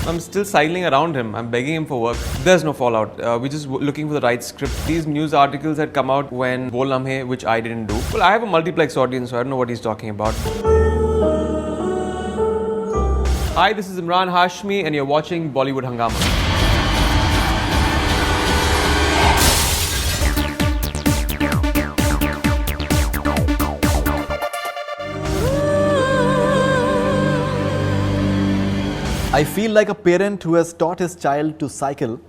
I'm still sidling around him. I'm begging him for work. There's no fallout. We're just looking for the right script. These news articles had come out when Bol Lamhe, which I didn't do. Well, I have a multiplex audience, so I don't know what he's talking about. Hi, this is Emraan Hashmi, and you're watching Bollywood Hungama. I feel like a parent who has taught his child to cycle.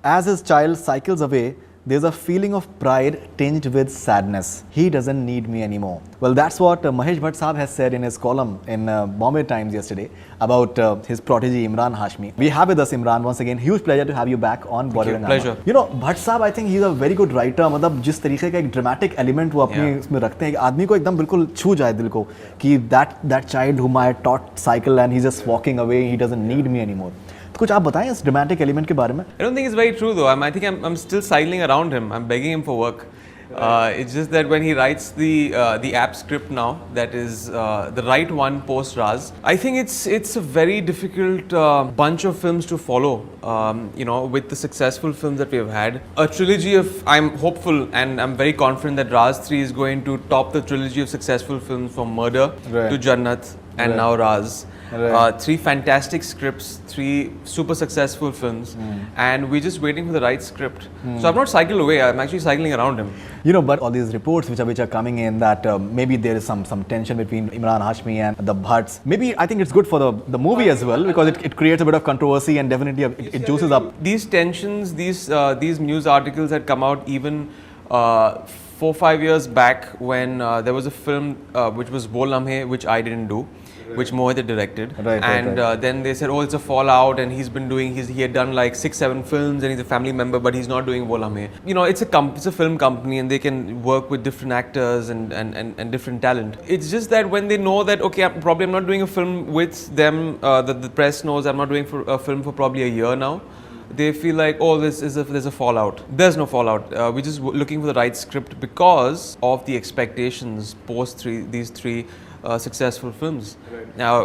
As his child cycles away, there's a feeling of pride tinged with sadness. He doesn't need me anymore. Well, that's what Mahesh Bhatt Sahab has said in his column in Bombay Times yesterday about his protege Emraan Hashmi. We have with us Emraan once again. Huge pleasure to have you back on Bollywood. Pleasure. You know, Bhatt Sahab, I think he's a very good writer. मतलब जिस तरीके का एक dramatic element वो अपने इसमें रखते हैं, आदमी को एकदम बिल्कुल छू जाए दिल को कि that child whom I taught cycle and he's just walking away, he doesn't need me anymore. कुछ आप बताएं इस dramatic element के बारे में? I don't think it's very true though. I think I'm still sidling around him. I'm begging him for work. It's just that when he writes the app script now, that is the right one post Raz, I think it's a very difficult bunch of films to follow. You know, with the successful films that we have had, a trilogy of, I'm hopeful and I'm very confident that Raz 3 is going to top the trilogy of successful films from Murder to Jannat and now Raz. Three fantastic scripts, three super successful films, and we're just waiting for the right script. So I've not cycled away, I'm actually cycling around him. You know, but all these reports which are coming in that maybe there is some tension between Emraan Hashmi and the Bhatts. Maybe I think it's good for the movie as well because it creates a bit of controversy and definitely it juices up. These tensions, these news articles had come out even 4-5 years back when there was a film which was Bol Lamhe, which I didn't do, which Mohit had directed, then they said, oh, it's a fallout, and he had done like 6-7 films, and he's a family member, but he's not doing Bol Lamhe. You know, it's a film company, and they can work with different actors and different talent. It's just that when they know that, okay, I'm not doing a film with them, the press knows I'm not doing a film for probably a year now, they feel like, oh, there's a fallout. There's no fallout. We're just looking for the right script because of the expectations post these three successful films,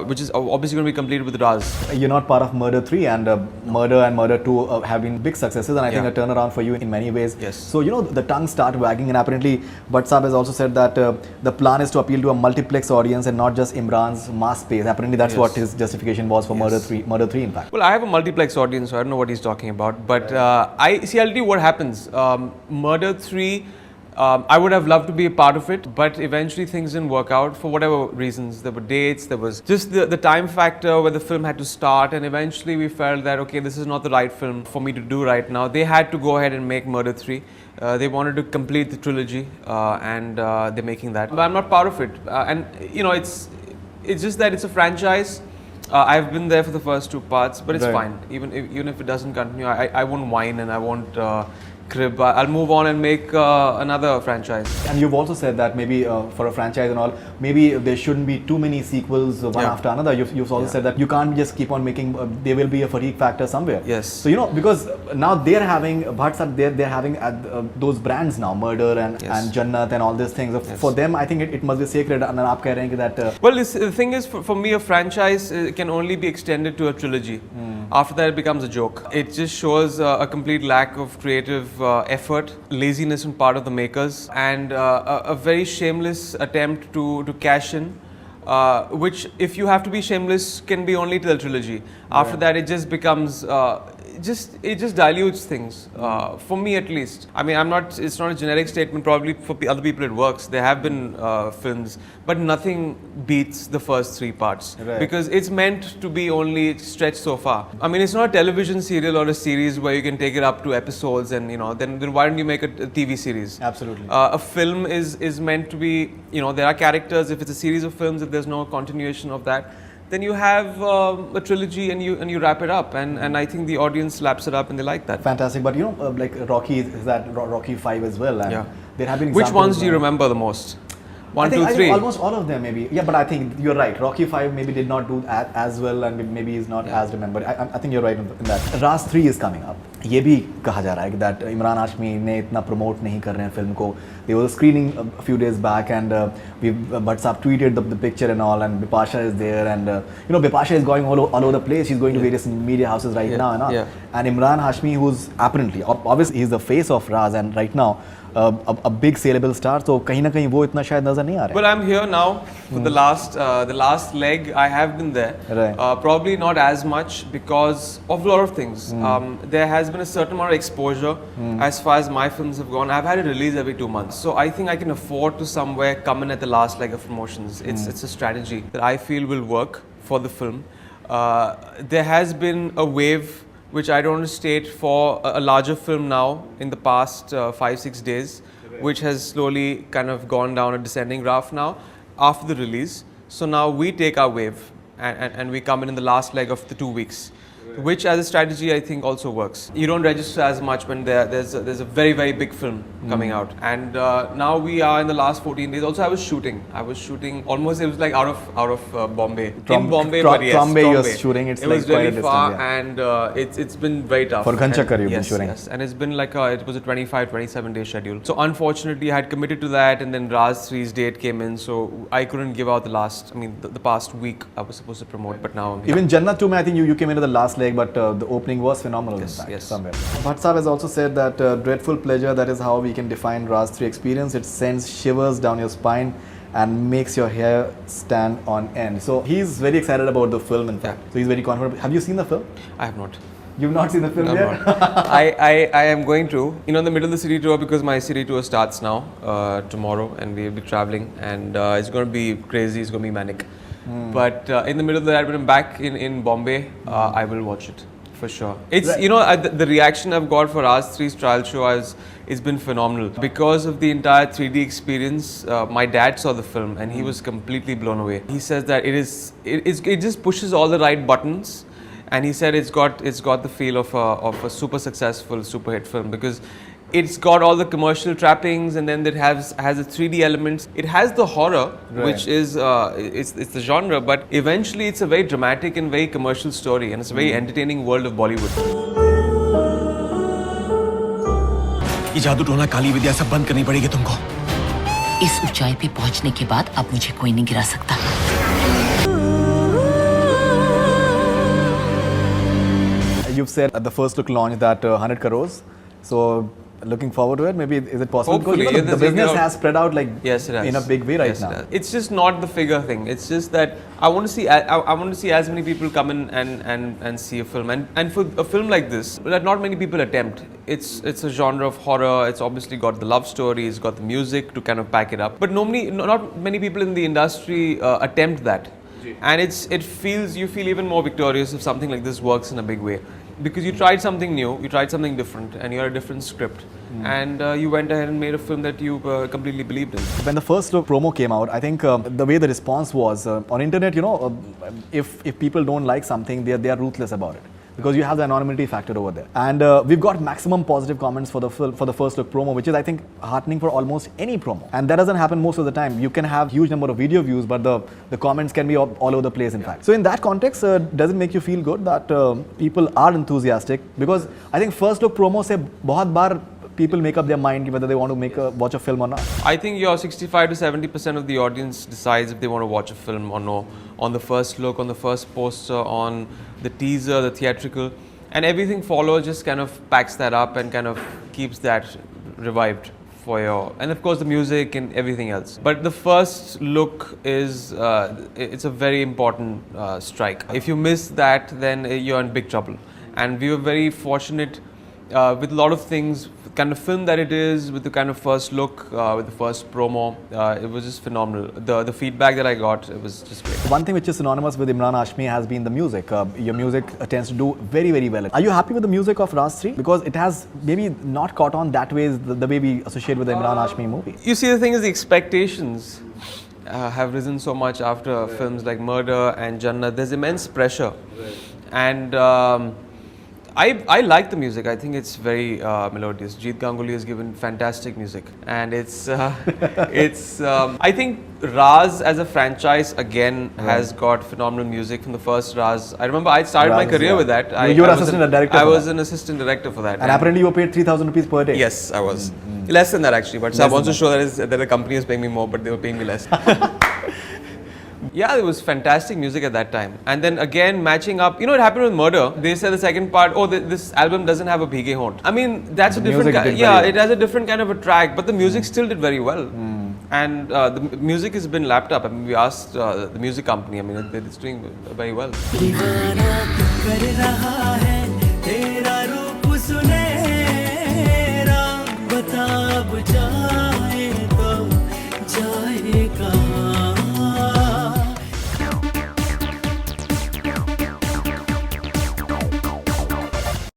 which is obviously going to be completed with Raz. You're not part of Murder 3 and Murder and Murder 2 have been big successes and I think a turnaround for you in many ways. Yes. So, you know, the tongue start wagging and apparently Bhatt Sahab has also said that the plan is to appeal to a multiplex audience and not just Imran's mass space. Apparently that's what his justification was for Murder 3 in fact. Well, I have a multiplex audience, so I don't know what he's talking about. But I'll tell you what happens. Murder 3, I would have loved to be a part of it, but eventually things didn't work out for whatever reasons. There were dates, there was just the time factor where the film had to start, and eventually we felt that, okay, this is not the right film for me to do right now. They had to go ahead and make Murder 3. They wanted to complete the trilogy, and they're making that. But I'm not part of it. And, you know, it's just that it's a franchise. I've been there for the first 2 parts, but it's fine. Even if it doesn't continue, I won't whine and I won't crib. I'll move on and make another franchise. And you've also said that maybe for a franchise and all, maybe there shouldn't be too many sequels one after another. You've also said that you can't just keep on making, there will be a fatigue factor somewhere. Yes. So, you know, because now they're having, they're having those brands now, Murder and Jannat and all these things. For them, I think it must be sacred. And then aap keh rahe hain that... Well, the thing is, for me, a franchise can only be extended to a trilogy. After that, it becomes a joke. It just shows a complete lack of creative effort, laziness on part of the makers, and a very shameless attempt to cash in, which, if you have to be shameless, can be only till the trilogy. After that, it just becomes it just dilutes things, for me at least. I mean, it's not a generic statement, probably for other people it works. There have been films, but nothing beats the first 3 parts because it's meant to be only stretched so far. I mean, it's not a television serial or a series where you can take it up to episodes and, you know, then why don't you make a TV series? Absolutely. A film is meant to be, you know, there are characters. If it's a series of films, if there's no continuation of that, then you have a trilogy and you wrap it up, and I think the audience laps it up and they like that. Fantastic, but you know, like Rocky, is that Rocky 5 as well, and there have been Which ones do you remember the most? 1, I 2, think 3. almost all of them maybe. Yeah, but I think you're right. Rocky 5 maybe did not do as well and maybe is not as remembered. I think you're right in that. Ras 3 is coming up. ये भी कहा जा रहा है that Emraan Hashmi ने इतना promote नहीं कर रहे हैं film को. There was a screening a few days back and Bhatt Sahab tweeted the picture and all, and Bipasha is there, and Bipasha is going all over the place. She's going to various media houses right now and all. And Emraan Hashmi, who's apparently obviously he's the face of Raz, and right now a big saleable star, so कहीं ना कहीं वो इतना शायद नजर नहीं आ रहा है. Well, I'm here now for the last leg. I have been there. Right. Probably not as much because of a lot of things. There has been a certain amount of exposure as far as my films have gone. I've had a release every 2 months, so I think I can afford to somewhere come in at the last leg of promotions. It's a strategy that I feel will work for the film. There has been a wave, which I don't want to state, for a larger film now in the past 5-6 days, which has slowly kind of gone down a descending graph now after the release. So now we take our wave and we come in the last leg of the 2 weeks, which as a strategy I think also works. You don't register as much when there's a very, very big film coming out. And now we are in the last 14 days. Also I was shooting almost, it was like out of Bombay. In Bombay, but yes. Bombay you're shooting, it was like really quite a far, distance, yeah. and it's been very tough. For Ganchakar you've been shooting. Yes, and it's been like it was a 25-27 day schedule. So unfortunately I had committed to that, and then Raz 3's date came in, so I couldn't give out the past week I was supposed to promote, but now I'm here. Even Jannat too, I think you came into the last leg, but the opening was phenomenal. Yes. Somewhere. Bhatt Sahab has also said that dreadful pleasure, that is how we can define Raz 3 experience. It sends shivers down your spine and makes your hair stand on end. So he's very excited about the film, in fact. So he's very confident. Have you seen the film? I have not. You've not seen the film yet? I am going to. In the middle of the city tour, because my city tour starts now, tomorrow, and we'll be traveling, and it's going to be crazy, it's going to be manic. But in the middle of that, when I'm back in Bombay, I will watch it. For sure. It's, the reaction I've got for Raz 3's trial show it's been phenomenal. Because of the entire 3D experience, my dad saw the film and he was completely blown away. He says that it just pushes all the right buttons, and he said it's got the feel of a super successful, super hit film, because it's got all the commercial trappings, and then it has the 3D elements. It has the horror, which is it's the genre, but eventually it's a very dramatic and very commercial story, and it's a very entertaining world of Bollywood. ये जादू टोना काली विद्या सब बंद करनी पड़ेगी तुमको। इस ऊंचाई पे पहुंचने के बाद अब मुझे कोई नहीं गिरा सकता। You've said at the first look launch that 100 crores. So looking forward to it. Maybe is it possible? Hopefully, because the business has spread out like yes, it has. in a big way right now. It's just not the figure thing. It's just that I want to see as many people come in and see a film. And for a film like this, that not many people attempt. It's a genre of horror. It's obviously got the love story. It's got the music to kind of back it up. But not many people in the industry attempt that. And you feel even more victorious if something like this works in a big way. Because you tried something new, you tried something different, and you had a different script, and you went ahead and made a film that you completely believed in. When the first look promo came out, I think the way the response was on internet, if people don't like something, they are ruthless about it, because you have the anonymity factor over there. And we've got maximum positive comments for the first look promo, which is, I think, heartening for almost any promo. And that doesn't happen most of the time. You can have huge number of video views, but the comments can be all over the place, in fact. So in that context, does it make you feel good that people are enthusiastic? Because I think first look promo se bahut baar people make up their mind whether they want to watch a film or not. I think your 65 to 70% of the audience decides if they want to watch a film or no, on the first look, on the first poster, on the teaser, the theatrical, and everything follows just kind of packs that up and kind of keeps that revived for and of course the music and everything else. But the first look is, it's a very important strike. If you miss that, then you're in big trouble. And we were very fortunate with a lot of things, kind of film that it is, with the kind of first look, with the first promo, it was just phenomenal. The feedback that I got, it was just great. One thing which is synonymous with Emraan Hashmi has been the music. Your music tends to do very, very well. Are you happy with the music of Raz 3? Because it has maybe not caught on that way, the way we associate with the Emraan Hashmi movie. You see, the thing is, the expectations have risen so much after films like Murder and Jannat. There's immense pressure. And I like the music. I think it's very melodious. Jeet Ganguly has given fantastic music, and it's I think Raz as a franchise again has got phenomenal music from the first Raz. I remember I started my Raz, career yeah. with that. You were I was assistant director I for was that. an assistant director for that. And apparently you were paid 3,000 rupees per day. Yes, I was. Less than that actually, but Sahab wants to show that the company is paying me more, but they were paying me less. Yeah, it was fantastic music at that time. And then again, matching up, you know, it happened with Murder. They said the second part, oh, this album doesn't have a Bhige Hont. I mean, that's a different kind. Yeah, it has a different kind of a track, but the music still did very well. And the music has been lapped up. I mean, we asked the music company. I mean, it's doing very well. बता अब जाए तो जाए कहाँ